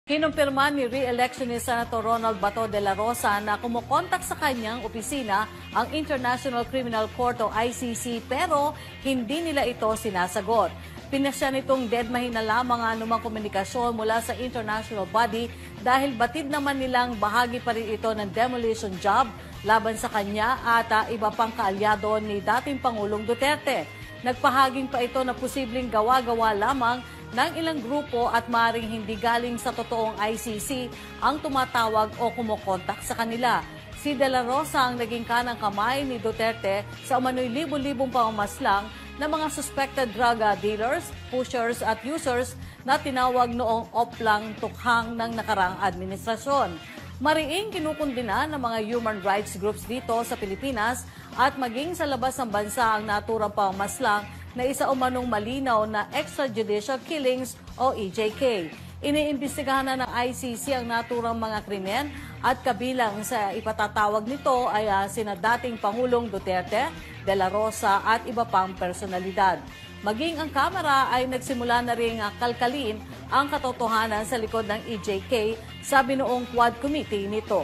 Kinumpirma ni re-electionist Senator Ronald Bato de la Rosa na kumukontak sa kanyang opisina ang International Criminal Court o ICC pero hindi nila ito sinasagot. Pinasya nitong deadmahin na lamang ang anumang komunikasyon mula sa international body dahil batid naman nilang bahagi pa rin ito ng demolition job laban sa kanya at iba pang kaalyado ni dating Pangulong Duterte. Nagpahaging pa ito na posibleng gawa-gawa lamang ng ilang grupo at maaaring hindi galing sa totoong ICC ang tumatawag o kumokontak sa kanila. Si De La Rosa ang naging kanang kamay ni Duterte sa umano'y libo-libong pamamaslang ng mga suspected drug dealers, pushers at users na tinawag noong oplang tukhang ng nakarang administrasyon. Mariing kinukundina ng mga human rights groups dito sa Pilipinas at maging sa labas ng bansa ang naturang pamamaslang na isa umanong malinaw na extrajudicial killings o EJK. Iniimbestigahan na ng ICC ang naturang mga krimen at kabilang sa ipatatawag nito ay sina dating Pangulong Duterte, De La Rosa at iba pang personalidad. Maging ang Kamara ay nagsimula na rin kalkalin ang katotohanan sa likod ng EJK, sabi noong Quad Committee nito.